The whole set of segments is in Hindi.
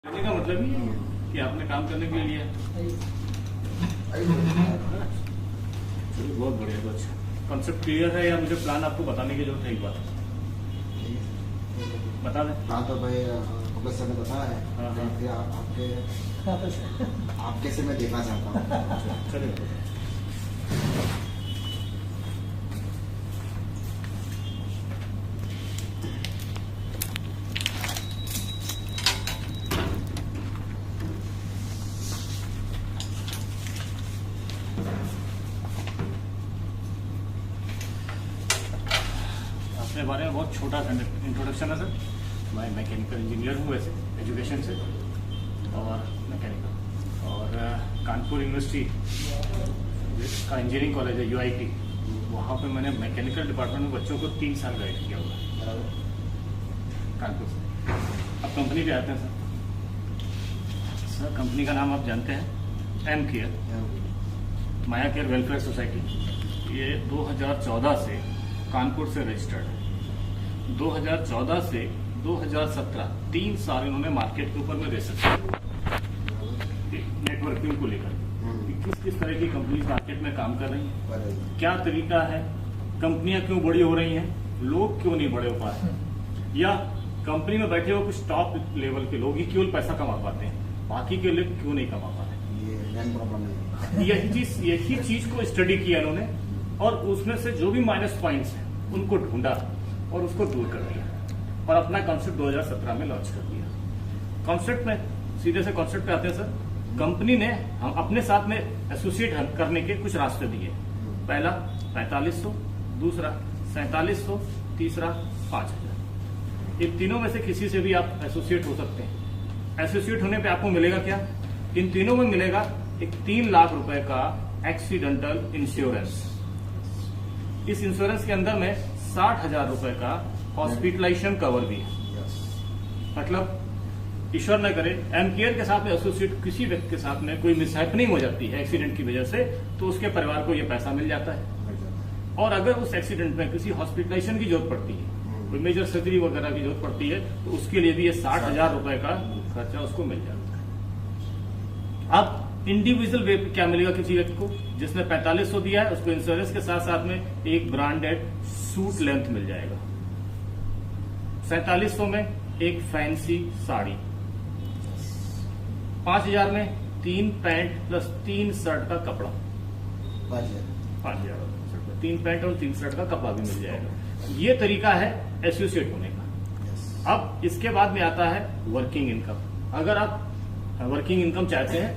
लेने का मतलब ही है कि आपने काम करने के लिए लिया। चलिए बहुत बढ़िया, तो अच्छा कॉन्सेप्ट क्लियर है या मुझे प्लान आपको बताने की जरूरत है? एक बार बता दें। हाँ तो भाई मुकेश सर ने बताया है। हाँ, हाँ। फिर आपके से मैं देखना चाहता हूँ। चलिए अपने बारे में बहुत छोटा इंट्रोडक्शन है सर। मैं मैकेनिकल इंजीनियर हूँ वैसे एजुकेशन से, और मैकेनिकल, और कानपुर यूनिवर्सिटी का इंजीनियरिंग कॉलेज है UIT, वहाँ पे मैंने मैकेनिकल डिपार्टमेंट में बच्चों को 3 साल गाइड किया हुआ है कानपुर से। अब कंपनी पे आते हैं सर। कंपनी का नाम आप जानते हैं, M केयर, माया केयर वेलफेयर सोसाइटी। ये 2014 से कानपुर से रजिस्टर्ड है। 2014 से 2017 3 साल इन्होंने मार्केट के ऊपर में रिसर्च किया नेटवर्किंग को लेकर, किस किस तरह की कंपनी मार्केट में काम कर रही हैं, क्या तरीका है, कंपनियां क्यों बड़ी हो रही हैं, लोग क्यों नहीं बड़े हो पा रहे हैं, या कंपनी में बैठे हुए कुछ टॉप लेवल के लोग ही केवल पैसा कमा पाते हैं, बाकी के लोग क्यों नहीं कमा पाते। यही चीज को स्टडी किया इन्होंने, और उसमें से जो भी माइनस पॉइंट्स हैं उनको ढूंढा और उसको दूर कर दिया, और अपना कॉन्सेप्ट 2017 में लॉन्च कर दिया। कॉन्सेप्ट में सीधे से कॉन्सेप्ट पे आते हैं सर। कंपनी ने हम अपने साथ में एसोसिएट करने के कुछ रास्ते दिए। पहला 4500, दूसरा 4700, तीसरा 5000। इन तीनों में से किसी से भी आप एसोसिएट हो सकते हैं। एसोसिएट होने पे आपको मिलेगा क्या? इन तीनों में मिलेगा एक 3 लाख रुपए का एक्सीडेंटल इंश्योरेंस। इस इंश्योरेंस के अंदर में 60,000 रुपए का हॉस्पिटलाइजेशन कवर भी है। मतलब ईश्वर न करे M केयर के साथ में एसोसिएट किसी व्यक्ति के साथ में कोई मिसहैपनिंग हो जाती है एक्सीडेंट की वजह से, तो उसके परिवार को यह पैसा मिल जाता है। और अगर उस एक्सीडेंट में किसी हॉस्पिटलाइजेशन की जरूरत पड़ती है, कोई मेजर सर्जरी वगैरह की जरूरत पड़ती है, तो उसके लिए भी ये 60,000 रुपए का खर्चा उसको मिल जाता है। अब इंडिविजुअल वे पे क्या मिलेगा किसी व्यक्ति को? जिसने 4500 दिया है उसको इंश्योरेंस के साथ साथ में एक ब्रांडेड सूट लेंथ मिल जाएगा। 4700 में एक फैंसी साड़ी। 5000 में 3 पैंट प्लस 3 शर्ट का कपड़ा। 5000 में 3 पैंट और 3 शर्ट का कपड़ा भी मिल जाएगा। ये तरीका है एसोसिएट होने का। अब इसके बाद में आता है वर्किंग इनकम। अगर आप वर्किंग इनकम चाहते हैं,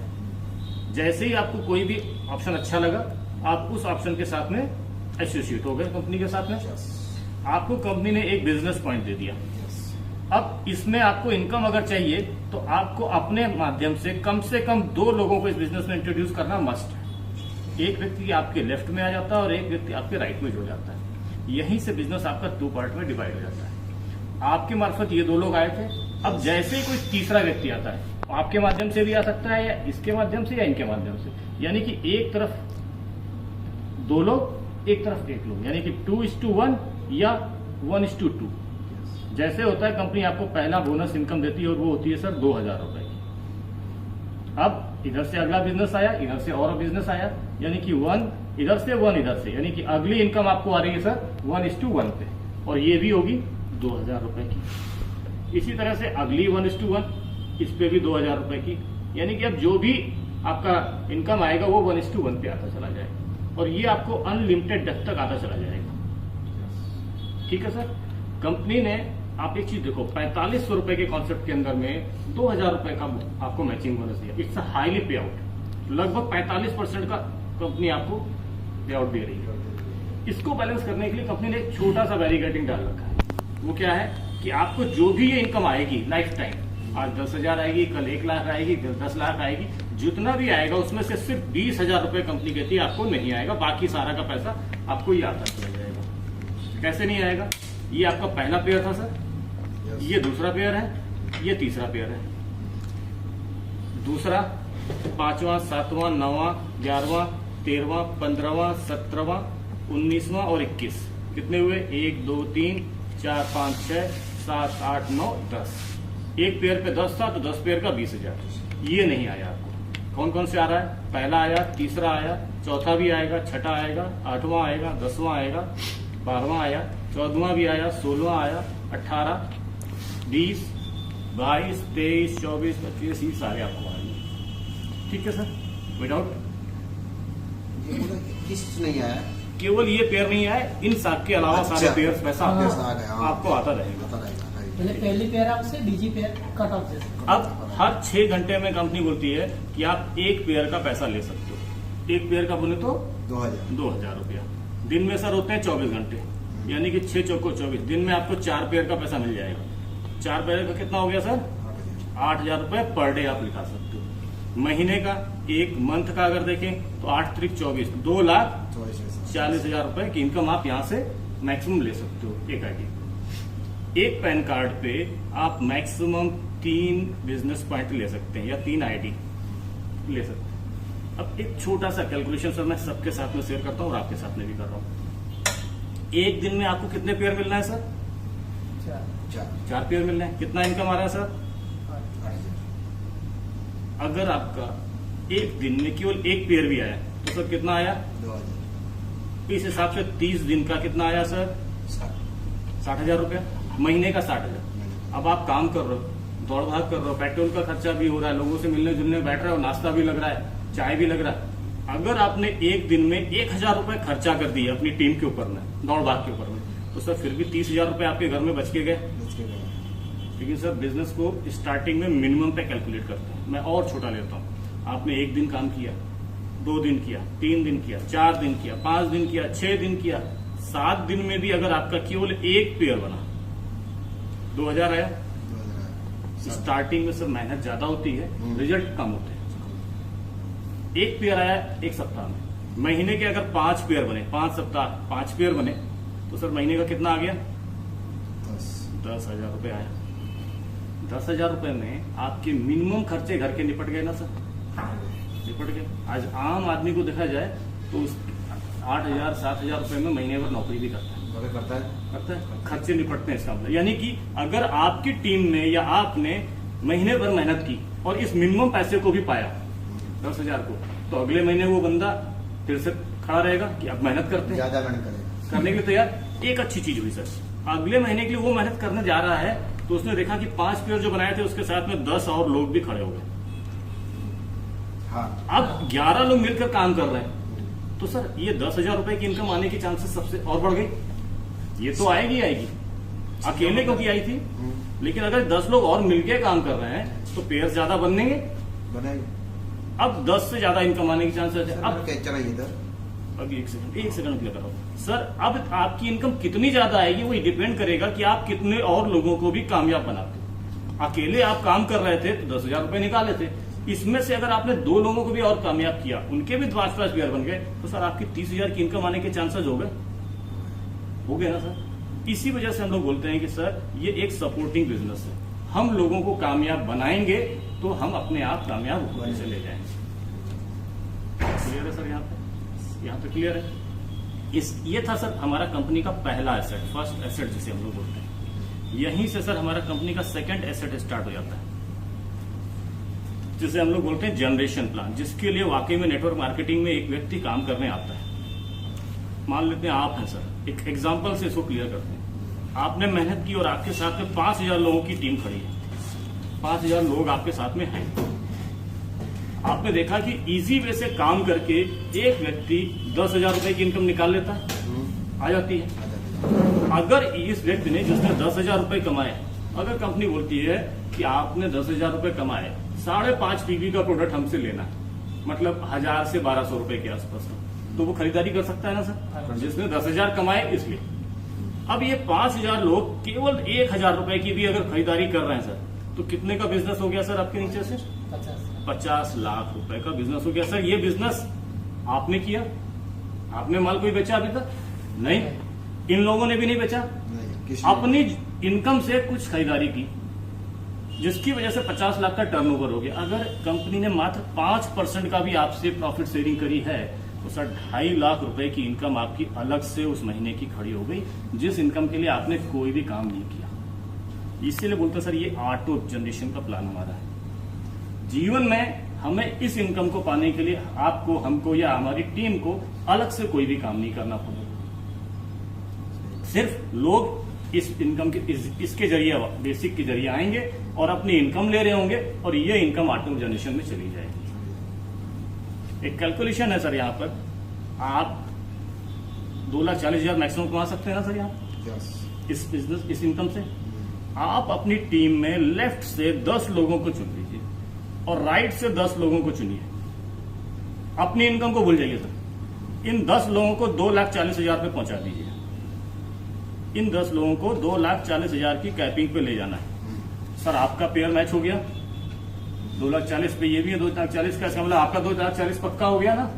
जैसे ही आपको कोई भी ऑप्शन अच्छा लगा, आप उस ऑप्शन के साथ में एसोसिएट हो गए कंपनी के साथ में। आपको कंपनी ने एक बिजनेस पॉइंट दे दिया। अब इसमें आपको इनकम अगर चाहिए तो आपको अपने माध्यम से कम 2 लोगों को इस बिजनेस में इंट्रोड्यूस करना मस्ट है। एक व्यक्ति आपके लेफ्ट में आ जाता है और एक व्यक्ति आपके राइट में जुड़ जाता है। यहीं से बिजनेस आपका 2 पार्ट में डिवाइड हो जाता है। आपके मार्फत ये 2 लोग आए थे। अब जैसे ही कोई तीसरा व्यक्ति आता है, आपके माध्यम से भी आ सकता है, या इसके माध्यम से, या इनके माध्यम से, यानी कि एक तरफ 2 लोग, एक तरफ 1 लोग, यानी कि 2:1 या 1:2। जैसे होता है कंपनी आपको पहला बोनस इनकम देती है, और वो होती है सर 2000 रुपए की। अब इधर से अगला बिजनेस आया, इधर से और बिजनेस आया, यानी कि 1 इधर से 1 इधर से, यानी कि अगली इनकम आपको आ रही है सर 1:1 पे, और ये भी होगी 2000 रुपए की। इसी तरह से अगली 1:1, इस पे भी 2000 रुपए की, यानी कि अब जो भी आपका इनकम आएगा वो 1:1 पे आता चला जाएगा, और ये आपको अनलिमिटेड डेप्थ तक आता चला जाएगा। ठीक है सर। कंपनी ने, आप एक चीज देखो, 4500 रुपए के कॉन्सेप्ट के अंदर में 2000 रुपए का आपको मैचिंग बोनस दिया। इट्स हाईली पे आउट। लगभग 45% का कंपनी आपको पे आउट दे रही है। इसको बैलेंस करने के लिए कंपनी ने एक छोटा सा वेरीगेटिंग डाल रखा है। वो क्या है कि आपको जो भी ये इनकम आएगी लाइफ टाइम, आज 10,000 आएगी, कल 1 लाख आएगी, 10 लाख आएगी, जितना भी आएगा उसमें से सिर्फ 20,000 रुपए कंपनी कहती है आपको नहीं आएगा, बाकी सारा का पैसा आपको ये आता चला जाएगा। कैसे नहीं आएगा? ये आपका पहला पेयर था सर, ये दूसरा पेयर है, ये तीसरा पेयर है, दूसरा 5वां, 7वां, 9वां, 11वां, 13वां, 15वां, 17वां, 19वां और 21। कितने हुए? 1 2 3 4 5 6 7 8 9 10। एक पेयर पे 10 था तो 10 पेयर का 20,000। ये नहीं आया आपको। कौन कौन से आ रहा है? पहला आया, तीसरा आया, चौथा भी आएगा, छठा आएगा, 8वां आएगा, 10वां आएगा, 12वां आया, 14वां भी आया, 16वां आया, 18, 20, 22, 23, 24, 25, ये सारे आपको आएंगे। ठीक है सर, विदाउट ये पूरा किस नहीं आया? केवल ये पेयर नहीं आए, इन सब के अलावा सारे पेयर पैसा आ गया, हाँ। आपको आता रहेगा। आता रहेगा, right। पहले पहली पेयर आप उससे बीजी पेयर कट ऑफ दे सकते अब हर 6 घंटे में कंपनी बोलती है कि आप एक पेयर का पैसा ले सकते हो। एक पेयर का बोले तो 2,000 रुपया। दिन में सर होते हैं 24 घंटे, यानी कि 6 चौको 24 दिन में आपको 4 पेयर का पैसा मिल जाएगा। 4 पेयर का कितना हो गया सर? 8,000 रुपए पर डे आप लिखा सकते हो। महीने का, एक मंथ का अगर देखें तो 8 त्रिक 24, 2,40,000 रुपए की इनकम आप यहाँ से मैक्सिमम ले सकते हो एक आईडी। एक पैन कार्ड पे आप मैक्सिमम 3 बिजनेस पॉइंट ले सकते हैं या 3 आईडी ले सकते हैं। अब एक छोटा सा कैलकुलेशन सर मैं सबके साथ में शेयर करता हूँ और आपके साथ में भी कर रहा हूँ। एक दिन में आपको कितने पेयर मिलना है सर? हैं। 4 पेयर मिलना है। कितना इनकम आ रहा है सर? अगर आपका एक दिन में केवल एक पेयर भी आया तो सर कितना आया? 2,000। इस हिसाब से 30 दिन का कितना आया सर? 60,000 रुपया। महीने का 60,000। अब आप काम कर रहे हो, दौड़ भाग कर रहे हो, पेट्रोल का खर्चा भी हो रहा है, लोगों से मिलने जुलने बैठ रहे हो, नाश्ता भी लग रहा है, चाय भी लग रहा है। अगर आपने एक दिन में 1,000 रुपए खर्चा कर दिए अपनी टीम के ऊपर में, दौड़ भाग के ऊपर में, तो सर फिर भी 30,000 रुपए आपके घर में बच के गए। लेकिन सर बिजनेस को स्टार्टिंग में मिनिमम पे कैलकुलेट करते हैं। मैं और छोटा लेता हूँ। आपने एक दिन काम किया, 2 दिन किया, 3 दिन किया, 4 दिन किया, 5 दिन किया, 6 दिन किया, 7 दिन में भी अगर आपका केवल एक पेयर बना, 2,000 आया। स्टार्टिंग में सर मेहनत ज्यादा होती है, रिजल्ट कम होते हैं। एक पेयर आया एक सप्ताह में, महीने के अगर 5 पेयर बने, 5 सप्ताह 5 पेयर बने, तो सर महीने का कितना आ गया? 10,000 रुपए आया। 10,000 रुपए में आपके मिनिमम खर्चे घर के निपट गए ना सर? निपट गए। आज आम आदमी को देखा जाए तो 8,000 7,000 रुपए में महीने भर नौकरी भी करता है, खर्चे निपटते हैं इसका मतलब। यानी कि अगर आपकी टीम ने या आपने महीने भर मेहनत की और इस मिनिमम पैसे को भी पाया 10,000 को, तो अगले महीने वो बंदा फिर से खड़ा रहेगा कि आप मेहनत करते हैं, ज्यादा मेहनत करेगा, करने के लिए तैयार। एक अच्छी चीज हुई सर, अगले महीने के लिए वो मेहनत करने जा रहा है तो उसने देखा कि 5 पेयर जो बनाए थे उसके साथ में 10 और लोग भी खड़े हो गए। हाँ। अब 11 लोग मिलकर काम कर रहे हैं, तो सर ये 10,000 रुपए की इनकम आने की चांसेस सबसे और बढ़ गई। ये तो आएगी आएगी, अकेले क्योंकि आई थी, लेकिन अगर 10 लोग और मिलकर काम कर रहे हैं तो पेयर ज्यादा बनेंगे। अब 10 से ज्यादा इनकम आने की चांसेस है। अब अब एक सेकंड क्लियर कराओ सर। अब आपकी इनकम कितनी ज्यादा आएगी वो डिपेंड करेगा कि आप कितने और लोगों को भी कामयाब बनाते हो। अकेले आप काम कर रहे थे तो 10,000 रुपए निकाले थे, इसमें से अगर आपने 2 लोगों को भी और कामयाब किया, उनके भी 5 पेयर बन गए, तो सर आपकी 30,000 की इनकम आने के चांसेस हो गए ना सर। इसी वजह से हम लोग बोलते हैं कि सर ये एक सपोर्टिंग बिजनेस है। हम लोगों को कामयाब बनाएंगे तो हम अपने आप कामयाब होने से ले जाएंगे। क्लियर है सर? यहाँ पे क्लियर है। ये था सर हमारा कंपनी का पहला एसेट, फर्स्ट एसेट जिसे हम लोग बोलते हैं। यहीं से सर हमारा कंपनी का सेकंड एसेट स्टार्ट हो जाता है, जिसे हम लोग बोलते हैं जनरेशन प्लान, जिसके लिए वाकई में नेटवर्क मार्केटिंग में एक व्यक्ति काम करने आता है। मान लेते हैं आप हैं सर, एक एग्जांपल से इसको क्लियर करते हैं। आपने मेहनत की और आपके साथ में 5,000 लोगों की टीम खड़ी है, 5,000 लोग आपके साथ में हैं। आपने देखा कि इजी वे से काम करके एक व्यक्ति 10,000 रुपए की इनकम निकाल लेता है, आ जाती है। अगर इस व्यक्ति ने जिसने 10,000 रुपए कमाए, अगर कंपनी बोलती है कि आपने 10,000 रुपए कमाए, 5.5 PV का प्रोडक्ट हमसे लेना है, मतलब 1,000 से 1,200 रुपए के आसपास, तो वो खरीदारी कर सकता है ना सर, जिसने 10,000 कमाए इसलिए। अब ये 5,000 लोग केवल 1,000 रुपए की भी अगर खरीदारी कर रहे हैं सर, तो कितने का बिजनेस हो गया सर आपके नीचे से? 50 लाख रुपए का बिजनेस हो गया सर। ये बिजनेस आपने किया? आपने माल कोई बेचा अभी तक? नहीं। इन लोगों ने भी नहीं बेचा, अपनी इनकम से कुछ खरीदारी की, जिसकी वजह से 50 लाख का टर्नओवर हो गया। अगर कंपनी ने मात्र 5% का भी आपसे प्रॉफिट शेयरिंग करी है तो सर 2.5 लाख रुपए की इनकम आपकी अलग से उस महीने की खड़ी हो गई, जिस इनकम के लिए आपने कोई भी काम नहीं किया। इसीलिए बोलते हैं सर ये ऑटो जनरेशन का प्लान हमारा है। जीवन में हमें इस इनकम को पाने के लिए आपको, हमको या हमारी टीम को अलग से कोई भी काम नहीं करना पड़ेगा। सिर्फ लोग इस इनकम के इसके जरिए, बेसिक के जरिए आएंगे और अपनी इनकम ले रहे होंगे और ये इनकम ऑटो जनरेशन में चली जाएगी। एक कैलकुलेशन है सर, यहाँ पर आप 2,40,000 मैक्सिमम कमा सकते हैं ना सर यहाँ यस। इस बिजनेस, इस इनकम से। आप अपनी टीम में लेफ्ट से 10 लोगों को चुन लीजिए और राइट से 10 लोगों को चुनिए। अपनी इनकम को भूल जाइए सर। इन 10 लोगों को 2,40,000 पे पहुंचा दीजिए। इन 10 लोगों को 2,40,000 की कैपिंग पे ले जाना है सर। आपका पेयर मैच हो गया 2,40,000 पे, ये भी है 2,40,000 का, मतलब आपका 2,40,000 पक्का हो गया ना।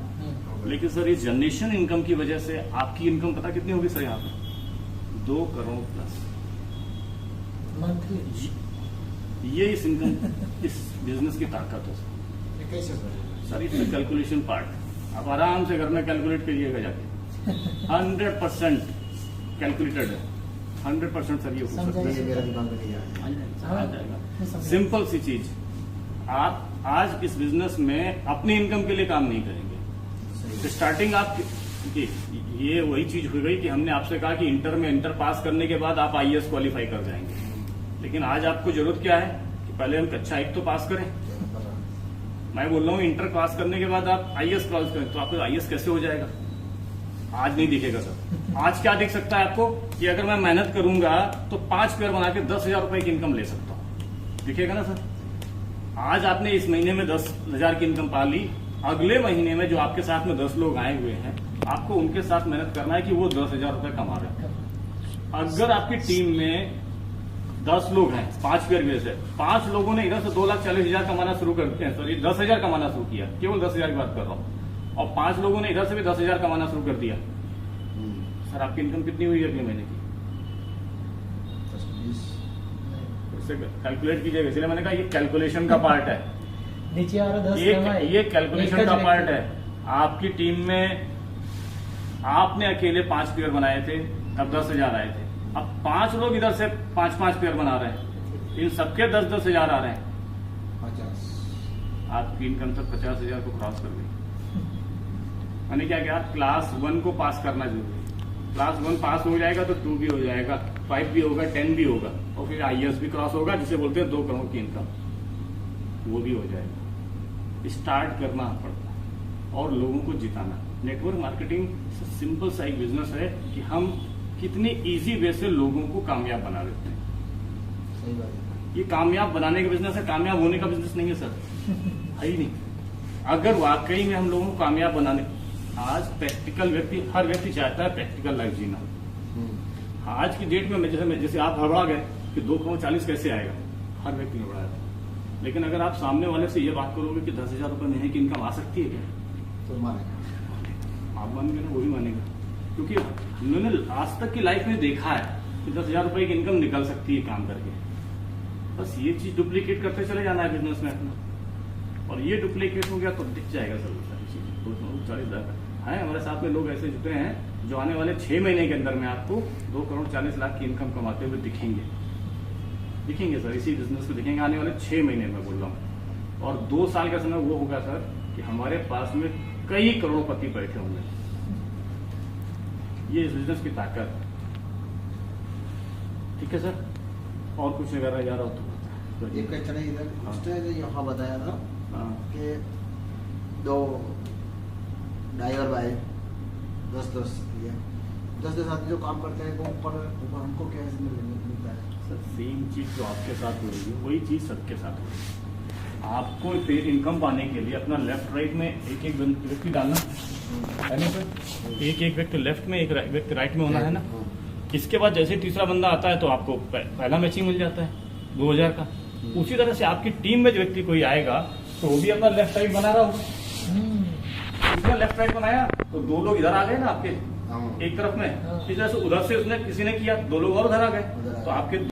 लेकिन सर इस जनरेशन इनकम की वजह से आपकी इनकम पता कितनी होगी सर यहाँ पे? 2 करोड़ प्लस मंथली। ये इस इनकम, इस बिजनेस की ताकत है सर। ये कैसे करेगा? सर इसमें कैलकुलेशन पार्ट आप आराम से घर में कैलकुलेट करिएगा जाके। 100% कैलकुलेटेड है, 100% सर ये हो सकता है। ये मेरा दिमाग में नहीं आया। आ जाएगा। सिंपल सी चीज, आप आज इस बिजनेस में अपनी इनकम के लिए काम नहीं करेंगे। तो स्टार्टिंग आप ये वही चीज हो गई कि हमने आपसे कहा कि इंटर पास करने के बाद आप IAS क्वालिफाई कर जाएंगे। लेकिन आज आपको जरूरत क्या है कि पहले हम कक्षा 1 तो पास करें। मैं बोल रहा हूँ इंटर पास करने के बाद आप IAS क्रॉस करें, तो आपको IAS कैसे हो जाएगा? आज नहीं दिखेगा सर। आज क्या दिख सकता है आपको कि अगर मैं मेहनत करूंगा तो 5 पेयर बना के 10,000 रुपए की इनकम ले सकता हूँ, दिखेगा ना सर। आज आपने इस महीने में 10,000 की इनकम पा ली, अगले महीने में जो आपके साथ में 10 लोग आए हुए हैं, आपको उनके साथ मेहनत करना है कि वो 10,000 रुपए कमा रहे हैं। अगर आपकी टीम में 10 लोग हैं, 5 पेयर बेस है, 5 लोगों ने इधर से 2,40,000 कमाना शुरू कर दिया, सॉरी 10,000 कमाना शुरू किया, केवल 10,000 की बात कर रहा हूँ, और 5 लोगों ने इधर से भी 10,000 कमाना शुरू कर दिया। सर आपकी इनकम कितनी हुई अगले महीने की? 10-20। इससे कैलकुलेट कीजिएगा। इसलिए मैंने कहा ये कैलकुलेशन का पार्ट है। नीचे वाला 10 ये कैलकुलेशन का पार्ट है। आपकी टीम में आपने अकेले 5 पेयर बनाए थे, तब 10,000 आए थे। अब 5 लोग इधर से 5-5 पेयर बना रहे हैं, इन सबके 10,000 आ रहे हैं। 50। आपकी इनकम तक 50,000 को क्रॉस कर गई। मैंने क्या किया, क्लास 1 को पास करना जरूरी है। क्लास 1 पास हो जाएगा तो 2 भी हो जाएगा, 5 भी होगा, 10 भी होगा, और फिर IAS भी क्रॉस होगा, जिसे बोलते हैं 2 करोड़ की इनकम, वो भी हो जाएगा। स्टार्ट करना पड़ता है और लोगों को जिताना। नेटवर्क मार्केटिंग सिंपल सा एक बिजनेस है कि हम कितनी इजी वे से लोगों को कामयाब बना देते हैं। सही बात है। ये कामयाब बनाने का बिजनेस है, कामयाब होने का बिजनेस नहीं है सर, है ही नहीं। अगर वाकई में हम लोगों को कामयाब बनाने, आज प्रैक्टिकल व्यक्ति, हर व्यक्ति चाहता है प्रैक्टिकल लाइफ जीना। आज की डेट में जैसे आप हड़बड़ा गए कि 2 करोड़ 40 कैसे आएगा, हर व्यक्ति हड़बड़ा है। लेकिन अगर आप सामने वाले से ये बात करोगे कि 10,000 रुपए महीने की इनकम आ सकती है क्या, तो मानेगा, आप मानेंगे ना, वही मानेगा। क्योंकि उन्होंने आज तक की लाइफ में देखा है कि 10,000 रुपए की इनकम निकल सकती है काम करके। बस ये चीज डुप्लीकेट करते चले जाना है बिजनेस में अपना, और ये डुप्लीकेट हो गया तो दिख जाएगा सब सारी चीज। 2 करोड़ 40 है हमारे साथ में लोग ऐसे जुटे हैं जो आने वाले 6 महीने के अंदर में आपको 2 करोड़ 40 लाख की इनकम कमाते हुए दिखेंगे सर। इसी बिजनेस को दिखेंगे आने वाले 6 महीने में बोल रहा हूँ। और 2 साल का समय वो होगा सर कि हमारे पास में कई करोड़पति बैठे होंगे। ये इस बिजनेस की ताकत है। ठीक है सर, और कुछ अगर जा रहा हो तो एक कचरा इधर उसने यहाँ बताया था कि 2 ड्राइवर आए, 10-10 दिया, 10-10 आदमी जो काम करते हैं वो ऊपर हमको क्या मिलता है? सर सेम चीज जो आपके साथ हो रही है वही चीज सबके साथ हो रही है। आपको इनकम पाने के लिए अपना लेफ्ट राइट में एक व्यक्ति डालना है ना सर, एक व्यक्ति लेफ्ट में, एक व्यक्ति राइट में होना है ना। इसके बाद जैसे तीसरा बंदा आता है तो आपको पहला मैचिंग मिल जाता है 2,000 का। उसी तरह से आपकी टीम में जो व्यक्ति कोई आएगा तो वो भी अपना लेफ्ट राइट बना रहा होगा। उसने लेफ्ट राइट बनाया तो 2 लोग इधर आ गए ना आपके एक तरफ में, इस तरह से उधर से उसने किसी ने किया, 2 लोग और उधर आ गए, तो आपके